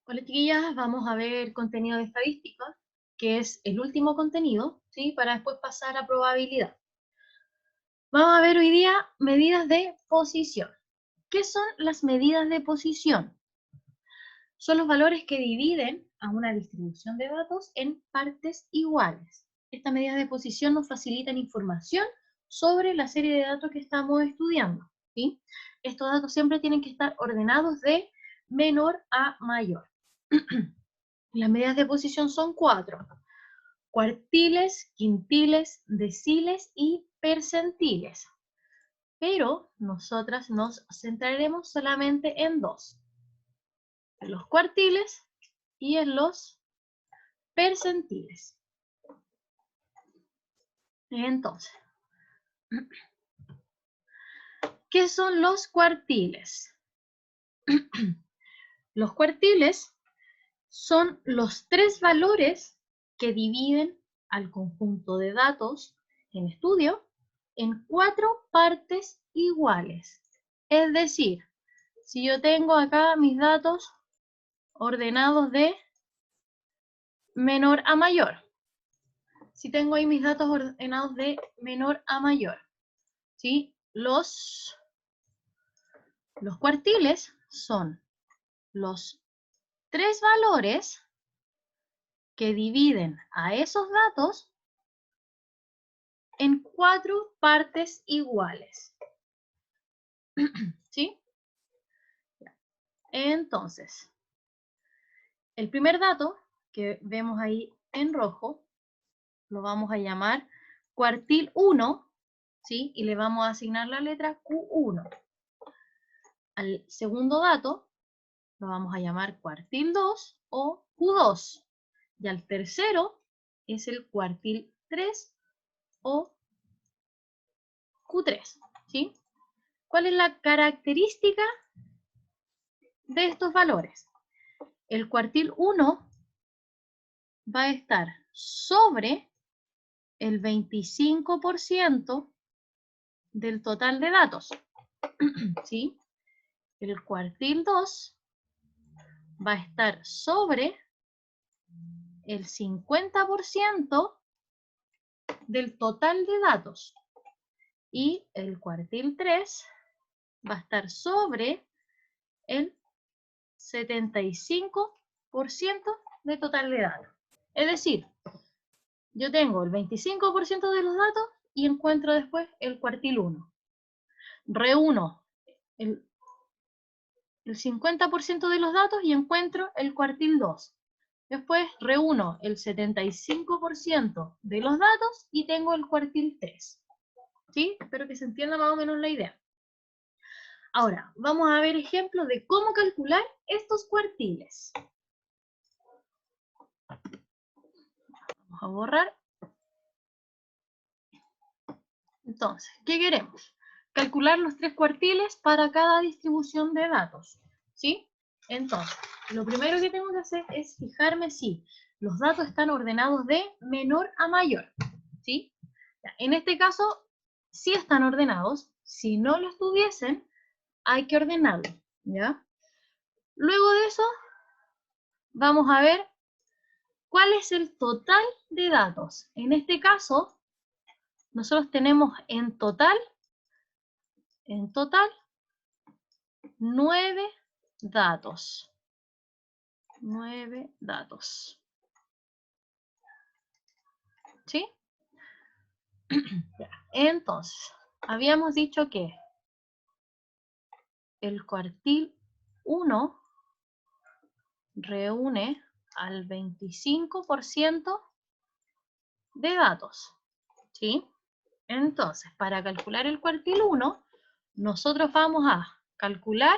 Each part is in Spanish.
Hola chiquillas, vamos a ver contenido de estadística, que es el último contenido, ¿sí? Para después pasar a probabilidad. Vamos a ver hoy día medidas de posición. ¿Qué son las medidas de posición? Son los valores que dividen a una distribución de datos en partes iguales. Estas medidas de posición nos facilitan información sobre la serie de datos que estamos estudiando, ¿sí? Estos datos siempre tienen que estar ordenados de menor a mayor. Las medidas de posición son 4: cuartiles, quintiles, deciles y percentiles. Pero nosotras nos centraremos solamente en dos: en los cuartiles y en los percentiles. Entonces, ¿qué son los cuartiles? Los cuartiles son los tres valores que dividen al conjunto de datos en estudio en 4 partes iguales. Es decir, si yo tengo acá mis datos ordenados de menor a mayor, si tengo ahí mis datos ordenados de menor a mayor, ¿sí? Los cuartiles son los tres valores que dividen a esos datos en 4 partes iguales. ¿Sí? Entonces, el primer dato que vemos ahí en rojo lo vamos a llamar cuartil 1, ¿sí? Y le vamos a asignar la letra Q1. Al segundo dato lo vamos a llamar cuartil 2 o Q2. Y al tercero es el cuartil 3 o Q3, ¿sí? ¿Cuál es la característica de estos valores? El cuartil 1 va a estar sobre el 25% del total de datos, ¿sí? El cuartil 2 va a estar sobre el 50% del total de datos y el cuartil 3 va a estar sobre el 75% del total de datos. Es decir, yo tengo el 25% de los datos y encuentro después el cuartil 1. Reúno el 50% de los datos y encuentro el cuartil 2. Después reúno el 75% de los datos y tengo el cuartil 3. ¿Sí? Espero que se entienda más o menos la idea. Ahora, vamos a ver ejemplos de cómo calcular estos cuartiles. Vamos a borrar. Entonces, ¿qué queremos? Calcular los 3 cuartiles para cada distribución de datos. ¿Sí? Entonces, lo primero que tengo que hacer es fijarme si los datos están ordenados de menor a mayor. ¿Sí? En este caso, sí están ordenados. Si no lo estuviesen, hay que ordenarlo. ¿Ya? Luego de eso, vamos a ver cuál es el total de datos. En este caso, nosotros tenemos en total 9 datos. 9 datos. ¿Sí? Entonces, habíamos dicho que el cuartil 1 reúne al 25% de datos. ¿Sí? Entonces, para calcular el cuartil 1, nosotros vamos a calcular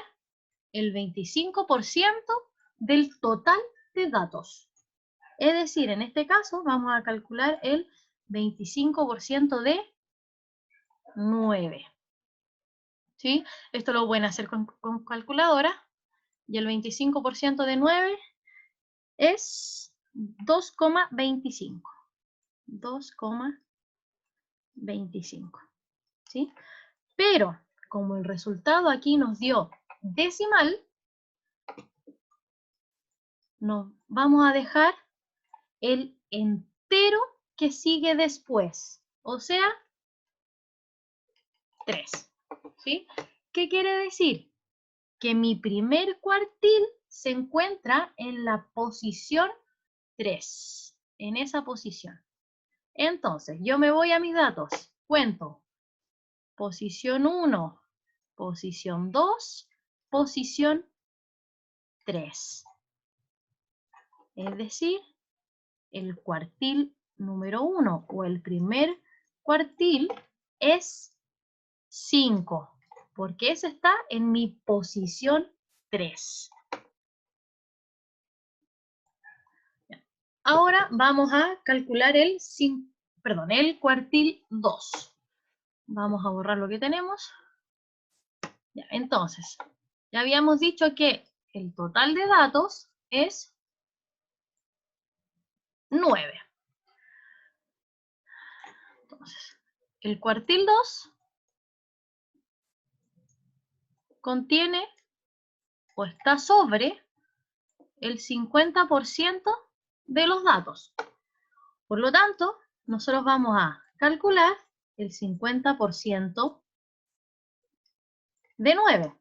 el 25% del total de datos. Es decir, en este caso vamos a calcular el 25% de 9. ¿Sí? Esto lo pueden hacer con calculadora. Y el 25% de 9 es 2,25. 2,25. ¿Sí? Pero, como el resultado aquí nos dio decimal, nos vamos a dejar el entero que sigue después, o sea, 3. ¿Sí? ¿Qué quiere decir? Que mi primer cuartil se encuentra en la posición 3, en esa posición. Entonces, yo me voy a mis datos, cuento posición 1, posición 2, posición 3. Es decir, el cuartil número 1 o el primer cuartil es 5, porque ese está en mi posición 3. Ahora vamos a calcular el cuartil 2. Vamos a borrar lo que tenemos. Ya, entonces, ya habíamos dicho que el total de datos es 9. Entonces, el cuartil 2 contiene o está sobre el 50% de los datos. Por lo tanto, nosotros vamos a calcular el 50% de 9.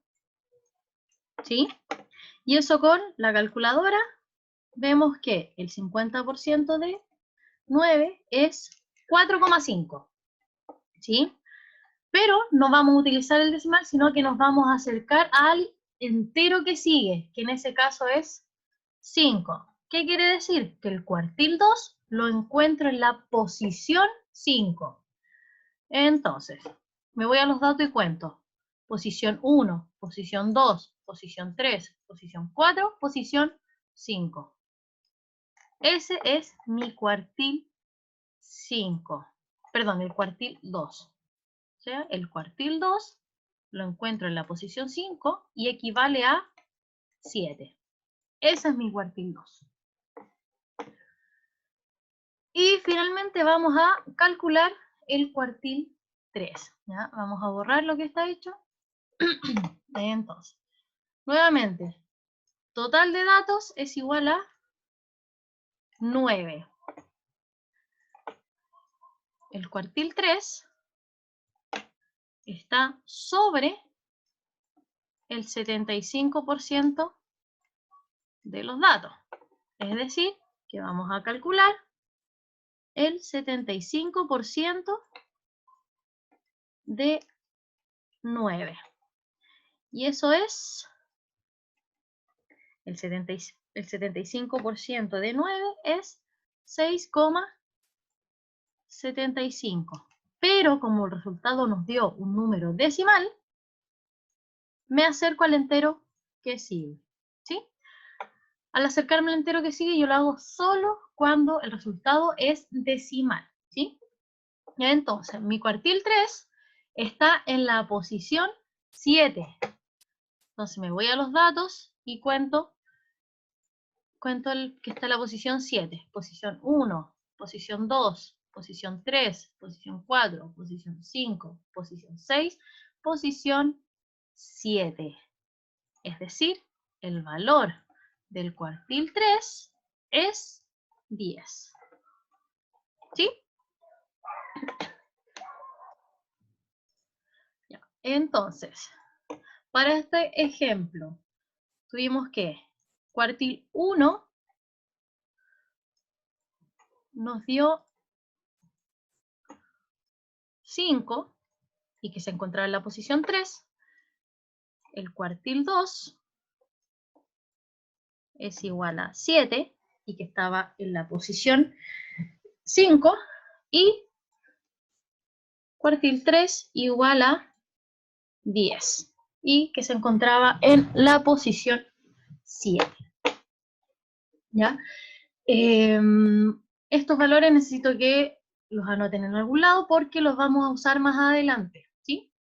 ¿Sí? Y eso con la calculadora vemos que el 50% de 9 es 4,5. ¿Sí? Pero no vamos a utilizar el decimal, sino que nos vamos a acercar al entero que sigue, que en ese caso es 5. ¿Qué quiere decir? Que el cuartil 2 lo encuentro en la posición 5. Entonces, me voy a los datos y cuento. Posición 1, posición 2, posición 3, posición 4, posición 5. Ese es mi cuartil 5. Perdón, el cuartil 2. O sea, el cuartil 2 lo encuentro en la posición 5 y equivale a 7. Ese es mi cuartil 2. Y finalmente vamos a calcular el cuartil 3. ¿Ya? Vamos a borrar lo que está hecho. Entonces, nuevamente, total de datos es igual a 9. El cuartil 3 está sobre el 75% de los datos. Es decir, que vamos a calcular el 75% de 9. Y eso es el 75% de 9 es 6,75. Pero como el resultado nos dio un número decimal, me acerco al entero que sigue. ¿Sí? Al acercarme al entero que sigue, yo lo hago solo cuando el resultado es decimal. ¿Sí? Ya entonces, mi cuartil 3 está en la posición 7. Entonces me voy a los datos y cuento el que está en la posición 7. Posición 1, posición 2, posición 3, posición 4, posición 5, posición 6, posición 7. Es decir, el valor del cuartil 3 es 10. ¿Sí? Ya. Entonces, para este ejemplo, tuvimos que cuartil 1 nos dio 5 y que se encontraba en la posición 3. El cuartil 2 es igual a 7 y que estaba en la posición 5. Y cuartil 3 igual a 10 y que se encontraba en la posición 7. ¿Ya? Estos valores necesito que los anoten en algún lado porque los vamos a usar más adelante. ¿Sí?